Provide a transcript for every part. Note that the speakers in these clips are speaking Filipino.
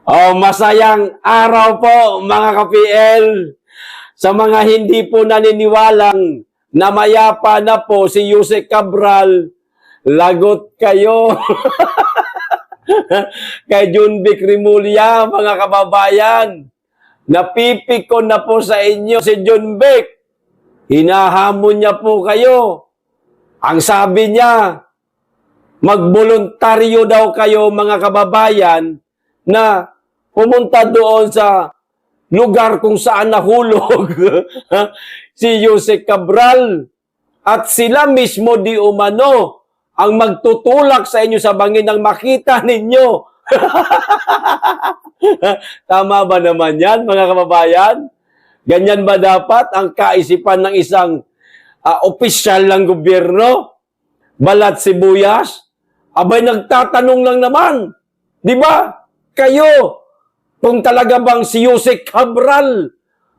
Oh, masayang araw po mga ka-PL. Sa mga hindi po naniniwalang na mayapa na po si Jose Cabral, lagot kayo. Kay Junvic Rimulya, mga kababayan. Napipikon na po sa inyo si Junvic. Hinahamon niya po kayo. Ang sabi niya, magboluntaryo daw kayo mga kababayan na pumunta doon sa lugar kung saan nahulog si Jose Cabral at sila mismo di umano ang magtutulak sa inyo sa bangin ng makita ninyo. Tama ba naman yan mga kababayan? Ganyan ba dapat ang kaisipan ng isang opisyal ng gobyerno? Balat sibuyas? Abay, nagtatanong lang naman. Di ba? Kayo, kung talaga bang si Jose Cabral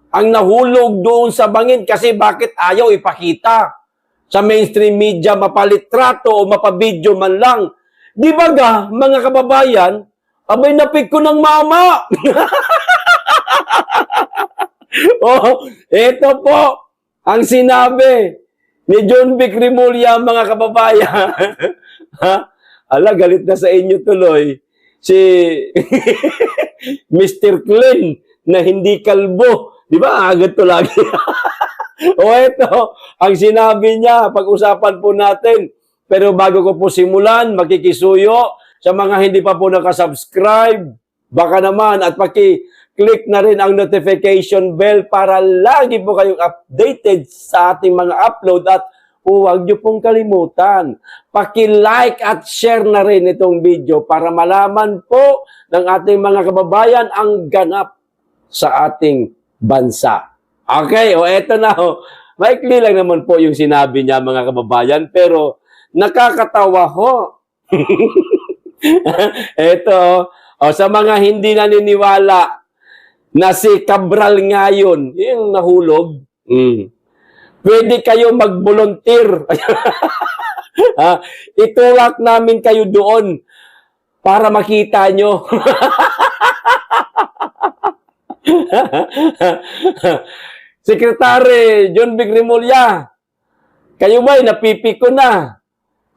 ang nahulog doon sa bangin, kasi bakit ayaw ipakita sa mainstream media, mapalitrato o mapabidyo man lang? Di ba ga, mga kababayan, abay, napik ko ng mama. Oh, ito po ang sinabi ni Junvic Rimulya, mga kababayan. Ala, galit na sa inyo tuloy si Mr. Clean na hindi kalbo. Di ba? Agad to lagi. O ito, ang sinabi niya, pag-usapan po natin. Pero bago ko po simulan, makikisuyo sa mga hindi pa po nakasubscribe, baka naman at paki-click na rin ang notification bell para lagi po kayong updated sa ating mga upload at huwag niyo pong kalimutan, paki-like at share na rin itong video para malaman po ng ating mga kababayan ang ganap sa ating bansa. Okay, o eto na ho. Maikli lang naman po yung sinabi niya mga kababayan, pero nakakatawa ho. Eto, sa mga hindi naniniwala na si Cabral ngayon, yung nahulog, pwede kayo mag-volunteer. Itulak namin kayo doon para makita nyo. Secretary Junvic Rimulya, kayo ba'y napipiko na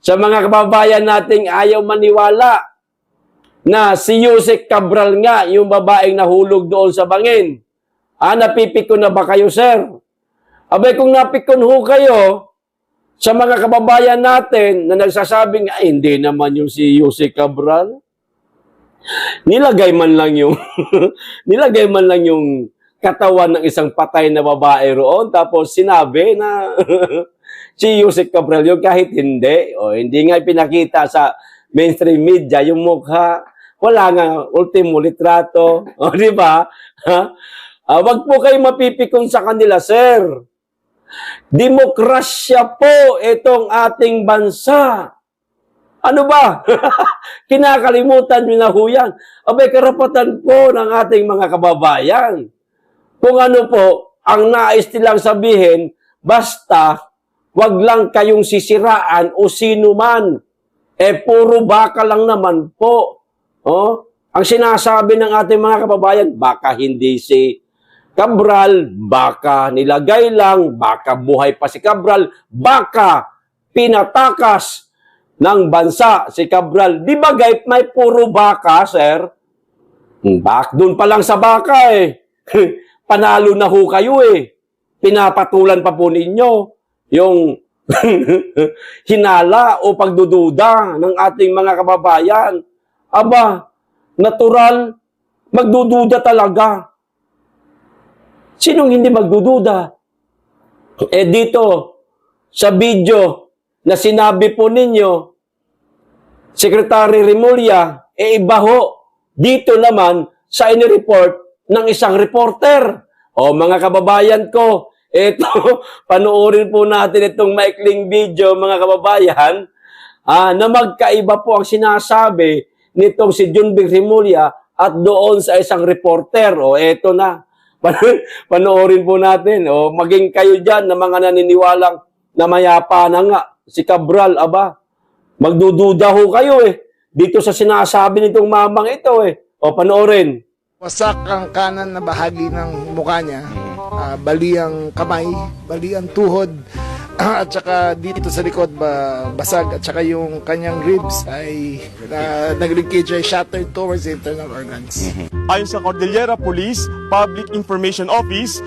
sa mga kababayan nating ayaw maniwala na si Jose Cabral nga, yung babaeng nahulog doon sa bangin? Napipiko na ba kayo, sir? Abay, kung napikon ho kayo sa mga kababayan natin na nagsasabing, ay, hindi naman yung si Jose Cabral. Nilagay man lang yung nilagay man lang yung katawan ng isang patay na babae roon, tapos sinabi na si Jose Cabral yung kahit hindi. O, hindi nga pinakita sa mainstream media yung mukha. Wala nga ultimo litrato. O, di ba? Wag po kayo mapipikon sa kanila, sir. Demokrasya po itong ating bansa. Ano ba? Kinakalimutan nyo na ho yan. Abay, karapatan po ng ating mga kababayan. Kung ano po, ang nais nilang sabihin, basta, wag lang kayong sisiraan o sino man. Puro baka lang naman po. Oh? Ang sinasabi ng ating mga kababayan, baka hindi si Cabral, baka nilagay lang, baka buhay pa si Cabral, baka pinatakas ng bansa si Cabral. Di ba guys, may puro baka, sir? Doon pa lang sa baka panalo na ho kayo Pinapatulan pa po ninyo yung hinala o pagdududa ng ating mga kababayan. Aba, natural, magdududa talaga. Sinong hindi magdududa? Dito, sa video na sinabi po ninyo, Secretary Rimulya, iba ho. Dito naman, sa inireport ng isang reporter. O mga kababayan ko, ito, panoorin po natin itong maikling video, mga kababayan, na magkaiba po ang sinasabi nitong si Junvic Rimulya at doon sa isang reporter. O eto na. Panoorin po natin. O, maging kayo dyan na mga naniniwalang na mayapa na nga si Cabral, aba, magdududa ho kayo Dito sa sinasabi nitong mamang ito O, panoorin. Wasak ang kanan na bahagi ng mukha niya, bali ang kamay, bali ang tuhod, at saka dito sa likod basag, at saka yung kanyang ribs ay nag-leakage, ay shattered towards the internal organs. Ayon sa Cordillera Police Public Information Office,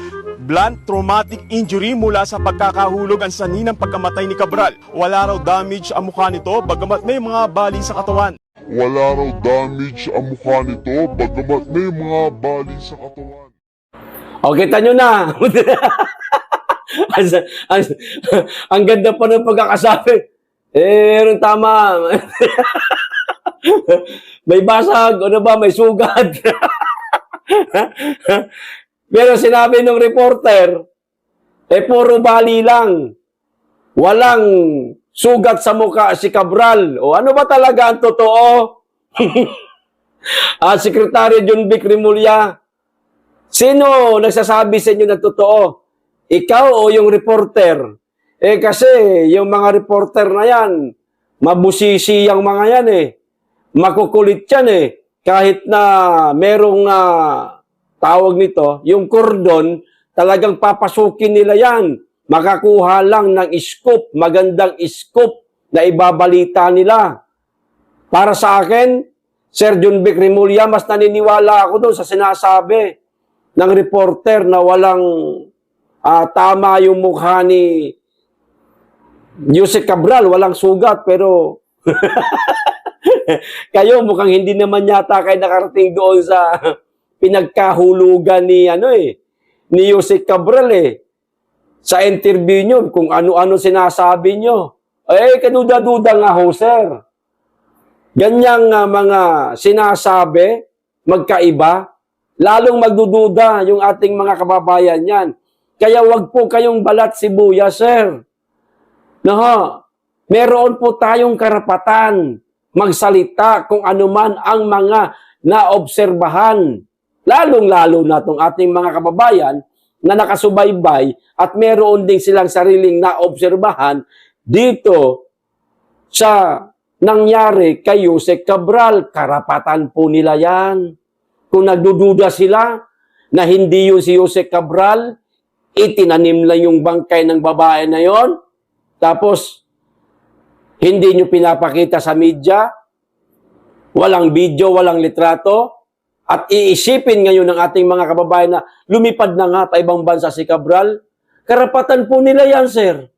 blunt traumatic injury mula sa pagkakahulog ang sanhi ng pagkamatay ni Cabral. Wala raw damage ang mukha nito bagamat may mga bali sa katawan. Wala raw damage ang mukha nito, bagamat may mga bali sa katawan. O, kita nyo na. ang ganda pa ng pagkakasabi. Meron tama. May basag, ano ba, may sugat. Pero sinabi ng reporter, puro bali lang. Walang sugat sa mukha si Cabral. O ano ba talaga ang totoo? Secretary John Vic Remulla, sino nagsasabi sa inyo na totoo? Ikaw o yung reporter? Kasi yung mga reporter na yan, mabusisi yung mga yan Makukulit yan Kahit na merong tawag nito, yung cordon, talagang papasukin nila yan. Makakuha lang ng scoop, magandang scoop na ibabalita nila. Para sa akin, Sir John Vic Remulla, mas naniniwala ako doon sa sinasabi ng reporter na walang tama yung mukha ni Jose Cabral, walang sugat, pero kayo mukhang hindi naman yata kayo nakarating doon sa pinagkahulugan ni ni Jose Cabral sa interview nyo, kung ano-ano sinasabi nyo. Kaduda-duda nga ho, sir. Ganyang mga sinasabi, magkaiba, lalong magdududa yung ating mga kababayan yan. Kaya wag po kayong balat sibuyas, sir. Meron po tayong karapatan magsalita kung anuman ang mga naobserbahan. Lalong-lalo na itong ating mga kababayan na nakasubaybay at meron din silang sariling naobserbahan dito sa nangyari kay Jose Cabral. Karapatan po nila yan. Kung nagdududa sila na hindi yun si Jose Cabral, itinanim lang yung bangkay ng babae na yon, tapos hindi nyo pinapakita sa media, walang video, walang litrato, at iisipin ngayon ng ating mga kababayan na lumipad na nga pa ibang bansa si Cabral, karapatan po nila yan, sir.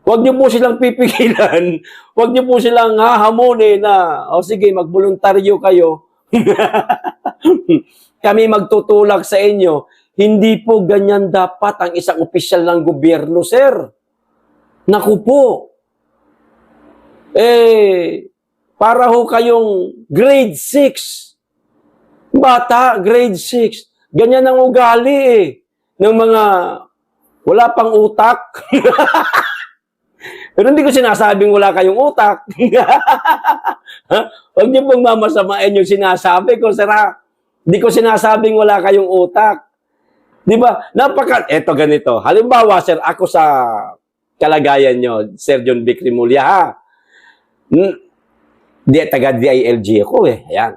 Huwag niyo po silang pipigilan. Huwag niyo po silang hahamunin na, sige, magboluntaryo kayo. Kami magtutulak sa inyo. Hindi po ganyan dapat ang isang opisyal ng gobyerno, sir. Naku po. Para ho kayong grade 6. Bata, grade 6. Ganyan ang ugali ng mga wala pang utak. Pero hindi ko sinasabing wala kayong utak. Huwag niyo pong mamasamain yung sinasabi ko, sir. Hindi ko sinasabing wala kayong utak. Di ba? Eto ganito. Halimbawa, sir, ako sa kalagayan nyo, Sir John Vic Remulla, taga-DILG ako Ayan.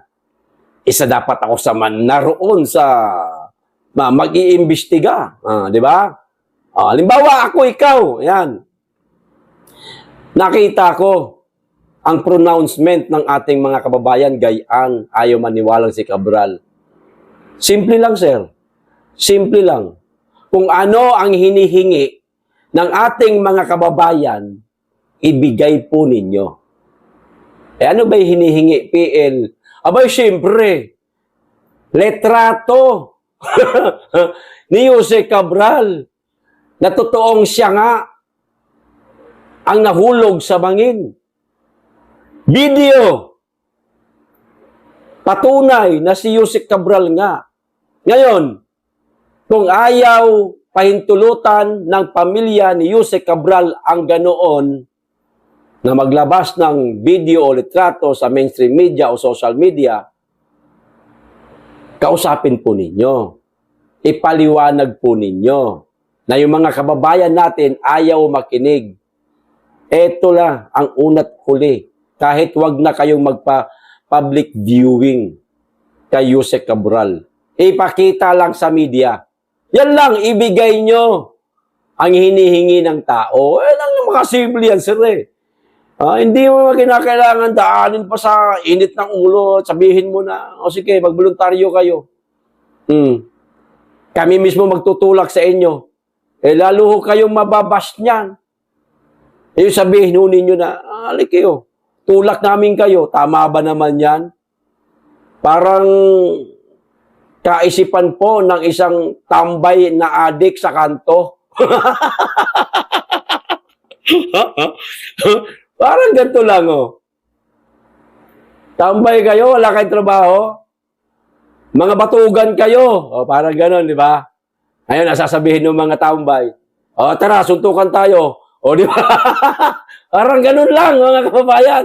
Isa dapat ako naroon sa mag-iimbestiga. Di ba? Halimbawa, ikaw. Ayan. Nakita ko ang pronouncement ng ating mga kababayan, gayaan, ayaw maniwalang si Cabral. Simple lang, sir. Simple lang. Kung ano ang hinihingi ng ating mga kababayan, ibigay po ninyo. Ano ba yung hinihingi, PL? Abay, siyempre, letrato ni Jose Cabral na totoong siya nga ang nahulog sa bangin. Video. Patunay na si Jose Cabral nga. Ngayon, kung ayaw pahintulutan ng pamilya ni Jose Cabral ang ganoon na maglabas ng video o litrato sa mainstream media o social media, kausapin po ninyo. Ipaliwanag po ninyo na yung mga kababayan natin ayaw makinig. Ito lang ang una't huli. Kahit wag na kayong magpa-public viewing. kay Yusek Cabral. Ipakita lang sa media. Yan lang, ibigay nyo ang hinihingi ng tao. Lang naman kasimple yan, sir eh. Hindi mo kinakailangan daanin pa sa init ng ulo at sabihin mo na, o sige, magboluntaryo kayo. Kami mismo magtutulak sa inyo. Lalo ho kayong mababash niyan. Yung sabihin ho ninyo na, alik kayo, tulak namin kayo. Tama ba naman yan? Parang kaisipan po ng isang tambay na adik sa kanto. Parang ganito lang, oh. Tambay kayo, wala kayong trabaho. Mga batugan kayo. O, parang ganon, di ba? Ayun, nasasabihin ng mga tambay. O, tara, suntukan tayo. O, di ba? Parang ganon lang, mga kababayan.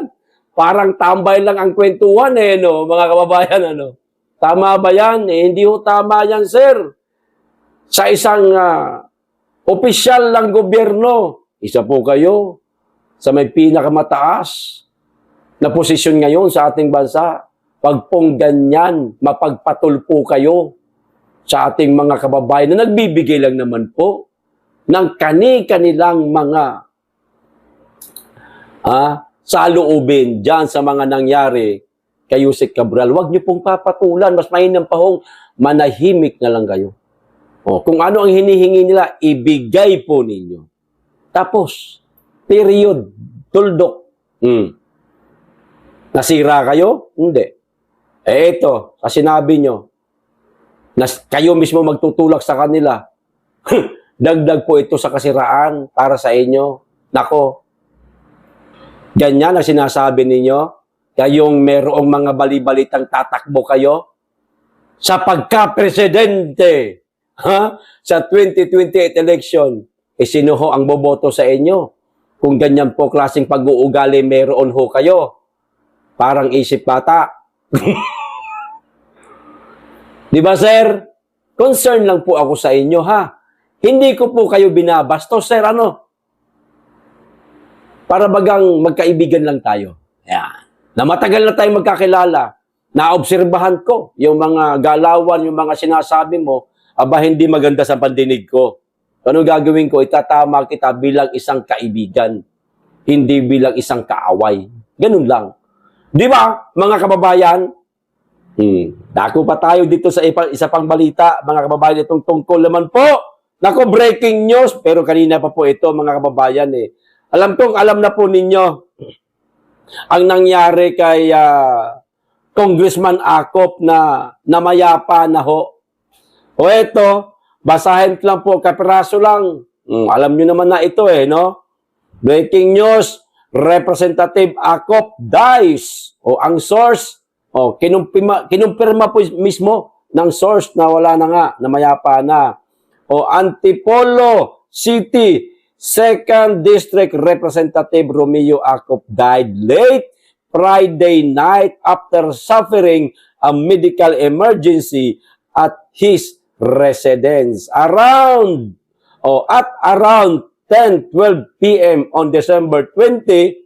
Parang tambay lang ang kwentuhan, no, mga kababayan, ano. Tama ba yan? Hindi ho tama yan, sir. Sa isang opisyal ng gobyerno, isa po kayo sa may pinakamataas na posisyon ngayon sa ating bansa. Pag pong ganyan, mapagpatulpo kayo sa ating mga kababayan na nagbibigay lang naman po ng kani-kanilang mga saloobin dyan sa mga nangyari kay Yusek Cabral. Huwag niyo pong papatulan. Mas mainam pa hong manahimik na lang kayo. Kung ano ang hinihingi nila, ibigay po ninyo. Tapos, period, tuldok. Nasira kayo? Hindi. Ito, sa sinabi nyo, na kayo mismo magtutulak sa kanila, dagdag po ito sa kasiraan para sa inyo. Nako, ganyan ang sinasabi ninyo, kayong merong mga balibalitang tatakbo kayo sa pagka-presidente sa 2028 election. Sino ho ang boboto sa inyo? Kung ganyan po klaseng pag-uugali meron ho kayo. Parang isip bata. Di ba, sir? Concern lang po ako sa inyo, ha? Hindi ko po kayo binabastos, sir, ano? Para bagang magkaibigan lang tayo. Yan. Na matagal na tayo magkakilala. Naobserbahan ko yung mga galawan, yung mga sinasabi mo, hindi maganda sa pandinig ko. Ano gagawin ko? Itatama kita bilang isang kaibigan. Hindi bilang isang kaaway. Ganun lang. Di ba, mga kababayan? Dako pa tayo dito sa isa pang balita, mga kababayan, itong tungkol naman po. Nako, breaking news. Pero kanina pa po ito, mga kababayan. Alam na po ninyo ang nangyari kay Congressman Acop na namayapa na ho. O eto, basahin ko lang po, kapiraso lang. Alam nyo naman na ito no? Breaking news, Representative Acop dies. O ang source, kinumpirma po mismo ng source na wala na nga, namayapa na. O Antipolo City, 2nd District Representative Romeo Acop died late Friday night after suffering a medical emergency at his residence. At around 10:12 p.m. on December 20,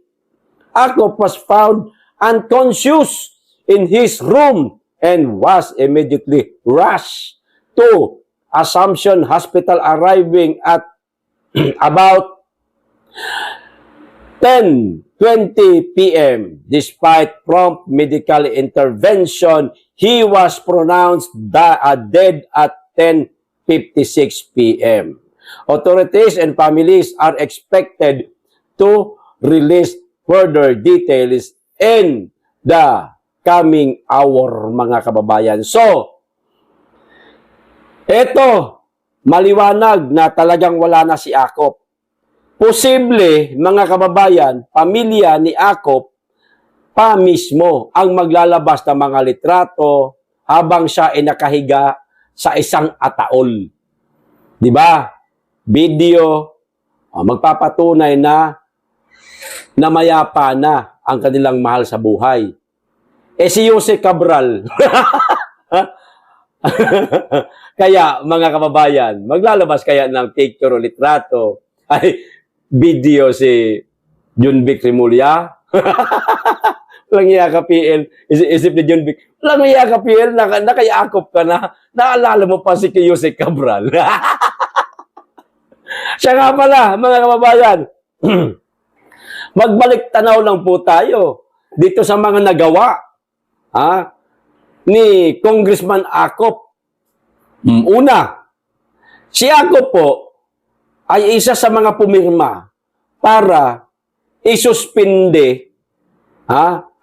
Acop was found unconscious in his room and was immediately rushed to Assumption Hospital, arriving at about 10:20 p.m. Despite prompt medical intervention, he was pronounced dead at 10:56 p.m. Authorities and families are expected to release further details in the coming hour, mga kababayan. So, eto, maliwanag na talagang wala na si Acop. Posible, mga kababayan, pamilya ni Acop pa mismo ang maglalabas ng mga litrato habang siya ay nakahiga sa isang ataol. Di ba? Video, magpapatunay na namayapa na ang kanilang mahal sa buhay. Si Yusek Cabral, kaya mga kababayan, maglalabas kaya ng picture o litrato, video si Junvic Rimulya? Walang iya ka, PL. Isip ni John Vic. Walang iya ka, PL. Nakayakop ka na. Naalala mo pa si Yusek Cabral. Siya nga pala, mga kababayan. Magbalik tanaw lang po tayo dito sa mga nagawa ni Congressman Acop. Una, si Acop po ay isa sa mga pumirma para isuspinde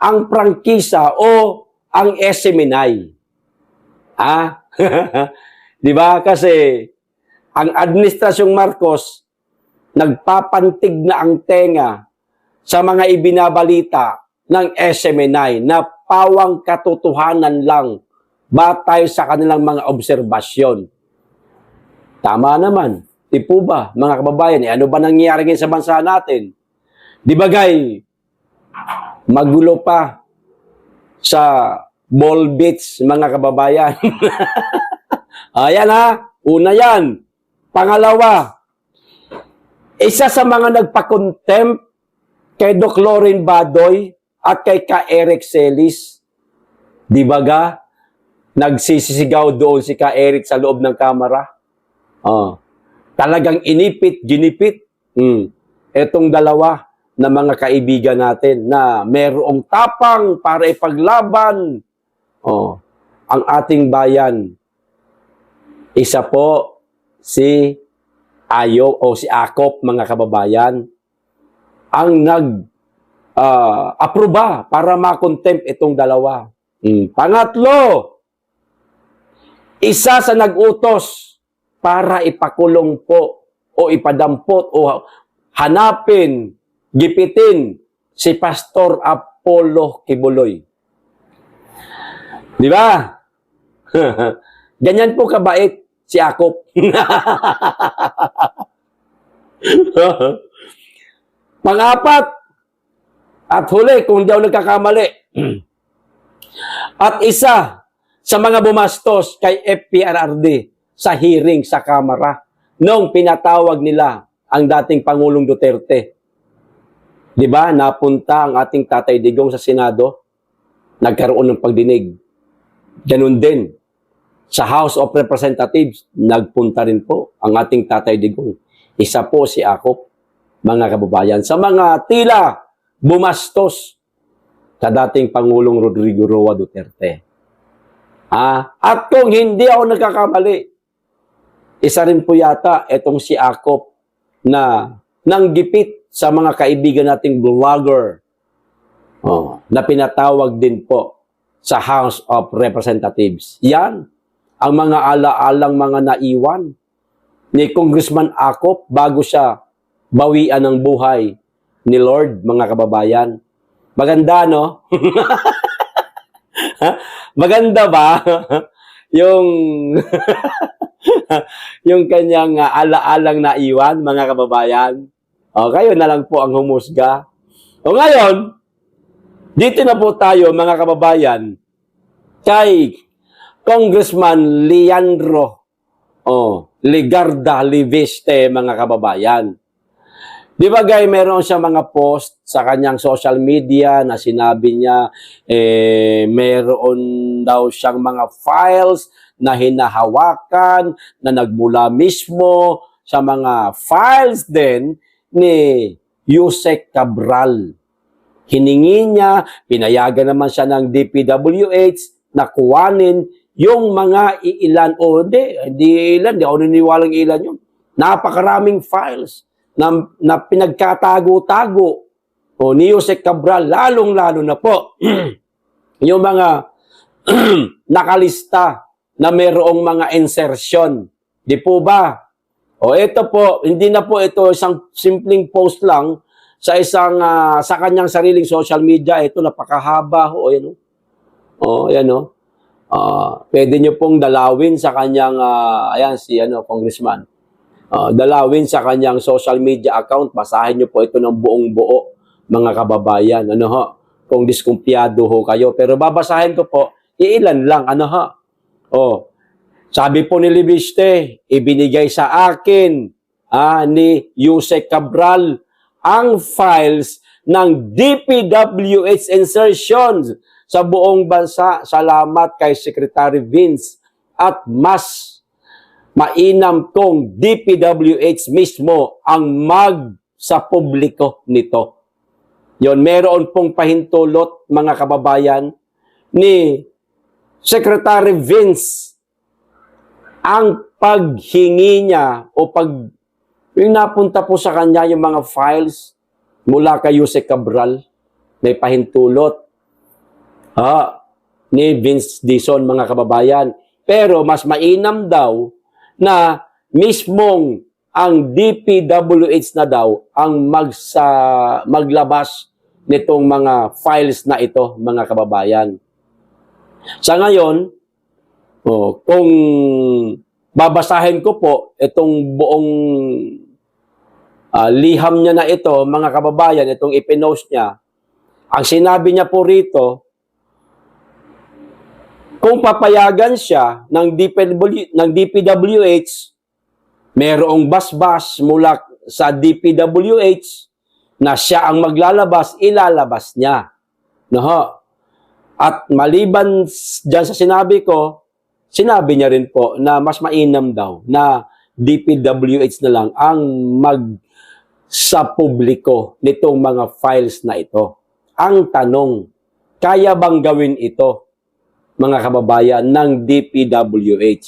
ang prangkisa o ang SMNI. Di ba? Kasi ang Administrasyong Marcos nagpapantig na ang tenga sa mga ibinabalita ng SMNI na pawang katotohanan lang batay sa kanilang mga obserbasyon. Tama naman. Di po ba, mga kababayan, ano ba nangyayari ngayon sa bansa natin? Di bagay, magulo pa sa Ball Beach, mga kababayan. Ayan una yan. Pangalawa, isa sa mga nagpa-contempt kay Doc Loren Badoy at kay Ka Eric Celis. Di ba ga? Nagsisisigaw doon si Ka Eric sa loob ng kamera. Talagang ginipit. Etong dalawa na mga kaibigan natin na merong tapang para ipaglaban ang ating bayan. Isa po si Ayo o si Acop, mga kababayan, ang nag-aproba para ma-contempt itong dalawa. Pangatlo, isa sa nag-utos para ipakulong po o ipadampot o hanapin, gipitin si Pastor Apollo Kibuloy. Di ba? Ganyan po kabait si Acop. Pang-apat, at huli, kung di ako nagkakamali, at isa sa mga bumastos kay FPRRD sa hearing sa Kamara nung pinatawag nila ang dating Pangulong Duterte. Di ba? Napunta ang ating Tatay Digong sa Senado, nagkaroon ng pagdinig. Ganun din. Sa House of Representatives, nagpunta rin po ang ating Tatay Digong. Isa po si Acop, mga kababayan. Sa mga tila bumastos sa dating Pangulong Rodrigo Roa Duterte. At kung hindi ako nagkakamali, isa rin po yata itong si Acop na nanggipit sa mga kaibigan nating vlogger na pinatawag din po sa House of Representatives. Yan ang mga ala-alang mga naiwan ni Congressman Acop bago siya bawian ng buhay ni Lord, mga kababayan. Maganda, no? Maganda ba? yung yung kanyang ala-alang naiwan, mga kababayan. Kayo na lang po ang humusga. Ngayon, dito na po tayo, mga kababayan, kay Congressman Leandro Legarda Liviste, mga kababayan. Di ba guys, meron siya mga post sa kanyang social media na sinabi niya meron daw siyang mga files na hinahawakan na nagmula mismo sa mga files din ni Yusek Cabral. Hiningi niya, pinayagan naman siya ng DPWH na kuwanin yung mga ilan, hindi ilan, di ako niniwalang ilan yun. Napakaraming files na pinagkatago-tago ni Yusek Cabral, lalong-lalo na po yung mga nakalista na mayroong mga insertion. Di po ba? Ito po, hindi na po ito isang simpleng post lang sa isang sa kanyang sariling social media. Ito napakahaba. Yan o. Pwede nyo pong dalawin sa kanyang, congressman. Dalawin sa kanyang social media account. Basahin nyo po ito ng buong buo, mga kababayan. Kung diskumpiyado ho kayo. Pero babasahin ko po, iilan lang. Sabi po ni Liviste, ibinigay sa akin ni Yusek Cabral ang files ng DPWH insertions sa buong bansa. Salamat kay Secretary Vince. At mas mainam kong DPWH mismo ang sa publiko nito. Yon, meron pong pahintulot, mga kababayan, ni Secretary Vince ang paghingi niya o yung napunta po sa kanya yung mga files mula kay Jose Cabral, may pahintulot ni Vince Dizon, mga kababayan. Pero mas mainam daw na mismong ang DPWH na daw ang maglabas nitong mga files na ito, mga kababayan. Sa ngayon, kung babasahin ko po itong buong liham niya na ito, mga kababayan, itong ipinost niya, ang sinabi niya po rito, kung papayagan siya ng DPWH, mayroong basbas mula sa DPWH na siya ang maglalabas, ilalabas niya. At maliban dyan sa sinabi ko, sinabi niya rin po na mas mainam daw na DPWH na lang ang sa publiko nitong mga files na ito. Ang tanong, kaya bang gawin ito, mga kababayan, ng DPWH?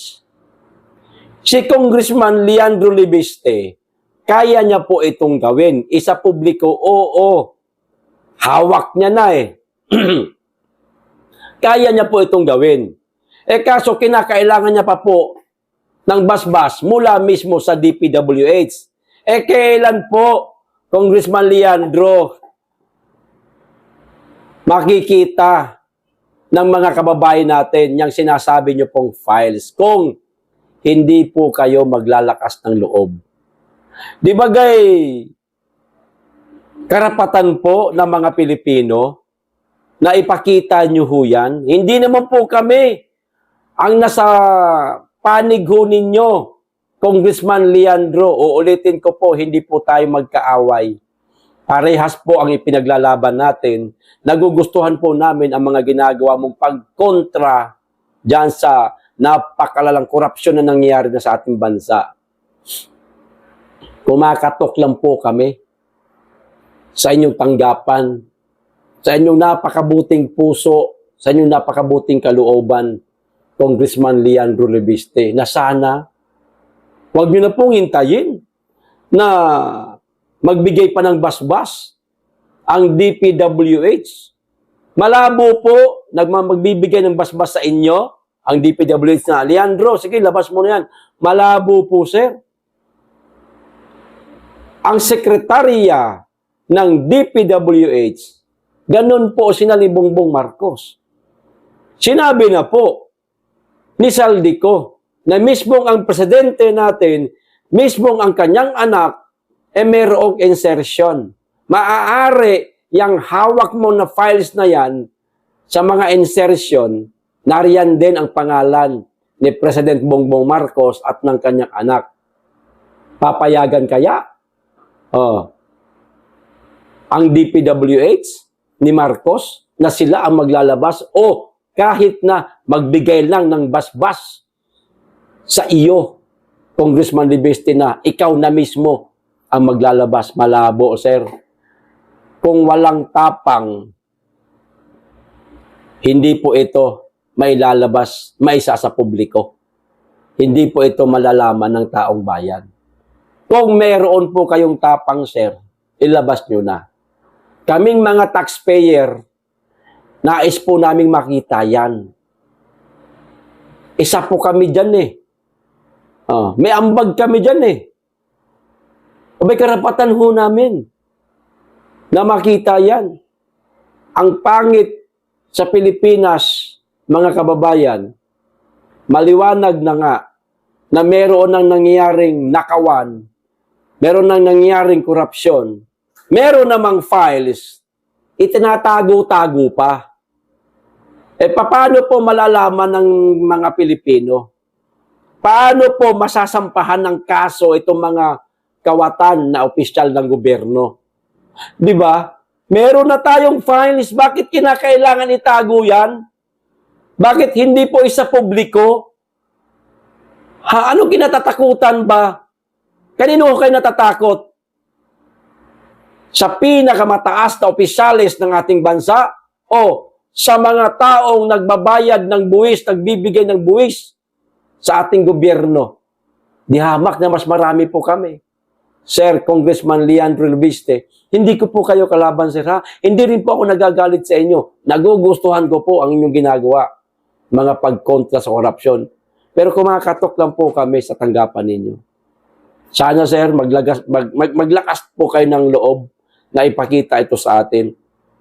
Si Congressman Leandro Libiste, kaya niya po itong gawin. Isa publiko, oo. Hawak niya na eh. Kaya niya po itong gawin. Kaso kinakailangan niya pa po ng basbas mula mismo sa DPWH. Kailan po, Congressman Leandro, makikita ng mga kababayan natin yung sinasabi niyo pong files kung hindi po kayo maglalakas ng loob? Di ba karapatan po ng mga Pilipino na ipakita nyo ho yan? Hindi naman po kami ang nasa panig ho ninyo, Congressman Leandro. Uulitin ko po, hindi po tayo magkaaway. Parehas po ang ipinaglalaban natin. Nagugustuhan po namin ang mga ginagawa mong pagkontra dyan sa napakalalang korupsyon na nangyayari na sa ating bansa. Kumakatok lang po kami sa inyong tanggapan, sa inyong napakabuting puso, sa inyong napakabuting kalooban, Congressman Leandro Libiste, na sana huwag nyo na pong hintayin na magbigay pa ng basbas ang DPWH. Malabo po, magbibigay ng basbas sa inyo, ang DPWH na, Leandro, sige, labas mo na yan. Malabo po, sir. Ang sekretarya ng DPWH, ganun po si Bongbong Marcos. Sinabi na po ni Saldico na mismong ang presidente natin, mismong ang kanyang anak, mayroong insertion. Maaari yung hawak mo na files na yan sa mga insertion, nariyan din ang pangalan ni President Bongbong Marcos at ng kanyang anak. Papayagan kaya? Ang DPWH ni Marcos na sila ang maglalabas o kahit na magbigay lang ng basbas sa iyo, Congressman Libiste, na ikaw na mismo ang maglalabas? Malabo, sir. Kung walang tapang, hindi po ito mailalabas, maisa sa publiko. Hindi po ito malalaman ng taong bayan. Kung meron po kayong tapang, sir, ilabas nyo na. Kaming mga taxpayer, nais po naming makita yan. Isa po kami dyan eh. May ambag kami dyan eh. May karapatan ho namin na makita yan. Ang pangit sa Pilipinas, mga kababayan, maliwanag na nga na meron nang nangyayaring nakawan, meron nang nangyayaring korupsyon, meron namang files, itinatago-tago pa. Paano po malalaman ng mga Pilipino? Paano po masasampahan ng kaso itong mga kawatan na opisyal ng gobyerno? Di ba? Meron na tayong files. Bakit kinakailangan itago yan? Bakit hindi po isa publiko? Ano kinatatakutan ba? Kanino kayo natatakot? Sa pinakamataas na opisyalis ng ating bansa o sa mga taong nagbabayad ng buwis, nagbibigay ng buwis sa ating gobyerno? Di hamak na mas marami po kami. Sir, Congressman Leandro Lubiste, hindi ko po kayo kalaban, sir, ha? Hindi rin po ako nagagalit sa inyo. Nagugustuhan ko po ang inyong ginagawa, mga pagkontra sa korupsyon. Pero kumakatok lang po kami sa tanggapan ninyo. Sana, sir, maglakas po kayo ng loob na ipakita ito sa atin.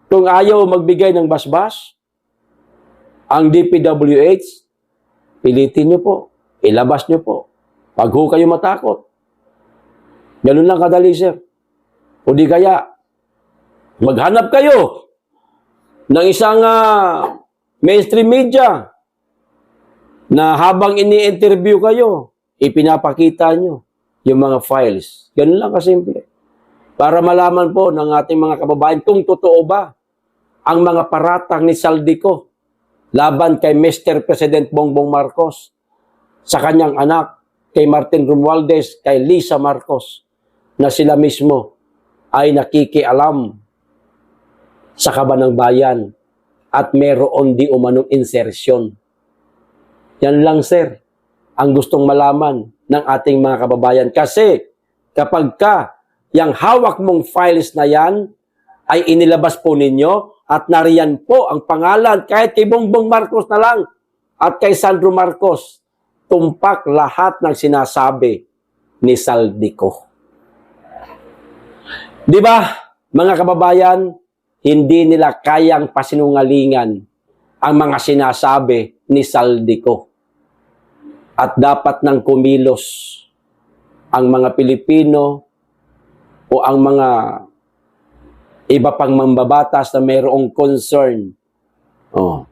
Kung ayaw magbigay ng basbas, ang DPWH, pilitin nyo po, ilabas nyo po. Pag ho kayo matakot. Ganun lang kadali, sir. O di kaya, maghanap kayo ng isang mainstream media na habang ini-interview kayo, ipinapakita nyo yung mga files. Ganun lang kasimple. Para malaman po ng ating mga kababayan kung totoo ba ang mga paratang ni Saldico laban kay Mr. President Bongbong Marcos sa kanyang anak, kay Martin Romualdez, kay Lisa Marcos, na sila mismo ay nakikialam sa kaban ng bayan at meron di umanong insertion. Yan lang, sir, ang gustong malaman ng ating mga kababayan. Kasi kapag yung hawak mong files na yan ay inilabas po ninyo at nariyan po ang pangalan kahit kay Bongbong Marcos na lang at kay Sandro Marcos, tumpak lahat ng sinasabi ni Saldico. Di ba, mga kababayan, hindi nila kayang pasinungalingan ang mga sinasabi ni Saldico. At dapat nang kumilos ang mga Pilipino o ang mga iba pang mambabatas na mayroong concern,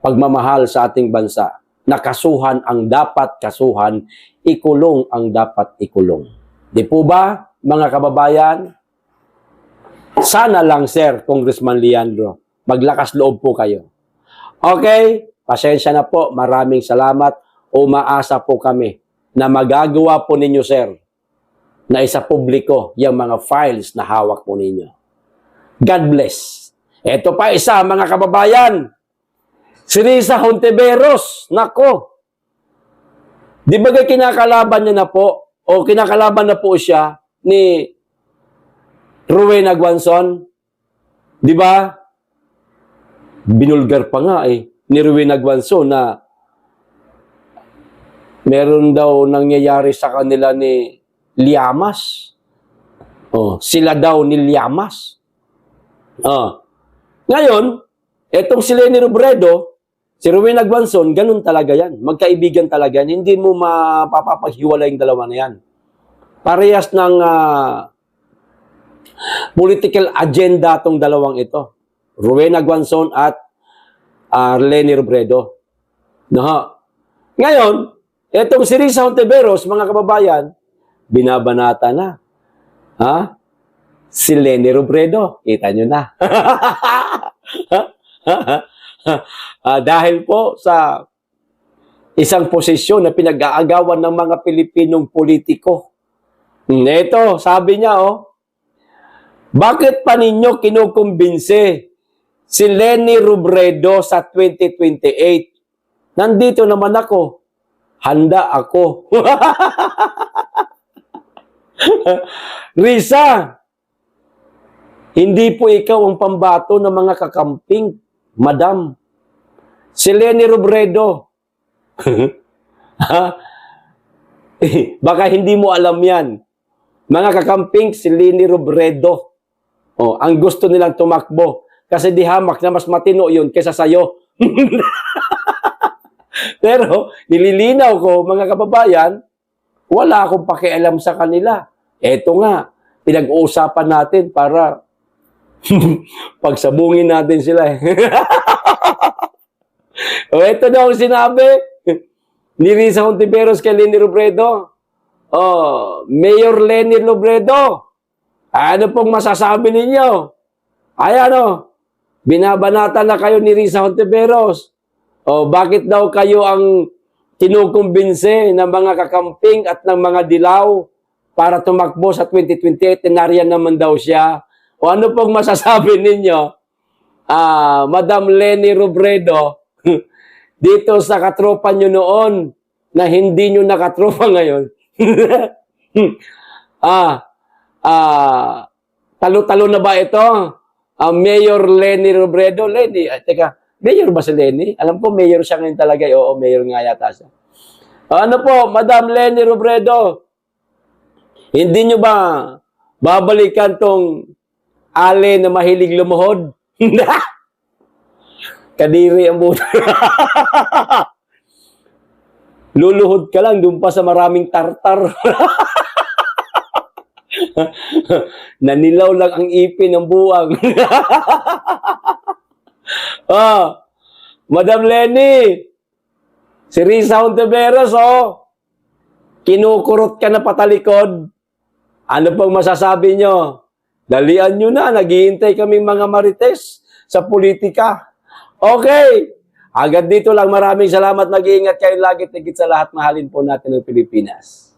pagmamahal sa ating bansa. Nakasuhan ang dapat kasuhan, ikulong ang dapat ikulong. Di po ba, mga kababayan? Sana lang, sir, Congressman Leandro, maglakas loob po kayo. Okay, pasensya na po, maraming salamat. Umaasa po kami na magagawa po ninyo, sir, na isa publiko yung mga files na hawak po ninyo. God bless. Ito pa isa, mga kababayan. Si Risa Hontiveros, nako. Di ba kinakalaban niya na po, o kinakalaban na po siya ni Rowena Guanzon? Di ba? Binulgar pa nga ni Rowena Guanzon na meron daw nangyayari sa kanila ni Llamas. Sila daw ni Llamas. Ngayon, etong si Leni Robredo, si Rowena Guanzon, ganun talaga yan. Magkaibigan talaga yan. Hindi mo mapapaghiwalay yung dalawa na yan. Parehas ng political agenda tong dalawang ito. Rowena Guanzon at Leni Robredo. Ngayon, etong si Risa Hontiveros, mga kababayan, binabanata na. Si Leni Robredo. Kita nyo na. Dahil po sa isang posisyon na pinag-aagawan ng mga Pilipinong politiko. Ito, sabi niya, bakit pa ninyo kinukumbinsi si Leni Robredo sa 2028? Nandito naman ako. Handa ako. Risa, hindi po ikaw ang pambato ng mga kakamping, madam. Si Leni Robredo. Baka hindi mo alam yan. Mga kakamping, si Leni Robredo. Ang gusto nilang tumakbo. Kasi di hamak na mas matino yun kaysa sayo. Pero, nililinaw ko, mga kababayan, wala akong pakialam sa kanila. Eto nga, pinag-uusapan natin para pagsabungin natin sila. Ito daw ang sinabi ni Risa Hontiveros kay Leni Robredo. Mayor Leni Robredo, ano pong masasabi ninyo? Ay ano, binabanatan na kayo ni Risa Hontiveros. O bakit daw kayo ang kinukumbinse ng mga kakamping at ng mga dilaw para tumakbo sa 2028? Nariyan naman daw siya. O ano pong masasabi ninyo, Madam Leni Robredo, dito sa katropa nyo noon na hindi nyo nakatropa ngayon? Talo-talo na ba ito? Mayor Leni Robredo. Leni, teka, mayor ba si Leni? Alam ko mayor siya ngayon talaga. Oo, mayor nga yata siya. Ano po, Madam Leni Robredo, hindi nyo ba babalikan tong ale na mahilig lumuhod? Kadiri ang buto. Luluhod ka lang doon pa sa maraming tartar. Nanilaw lang ang ipin ng buwang. Madam Leni, si Risa Hontiveros, kinukurot ka na patalikod. Ano pang masasabi nyo? Dalian nyo na, naghihintay kaming mga marites sa politika. Okay, agad dito lang, maraming salamat, mag-iingat kayo lagi, tigit sa lahat, mahalin po natin ang Pilipinas.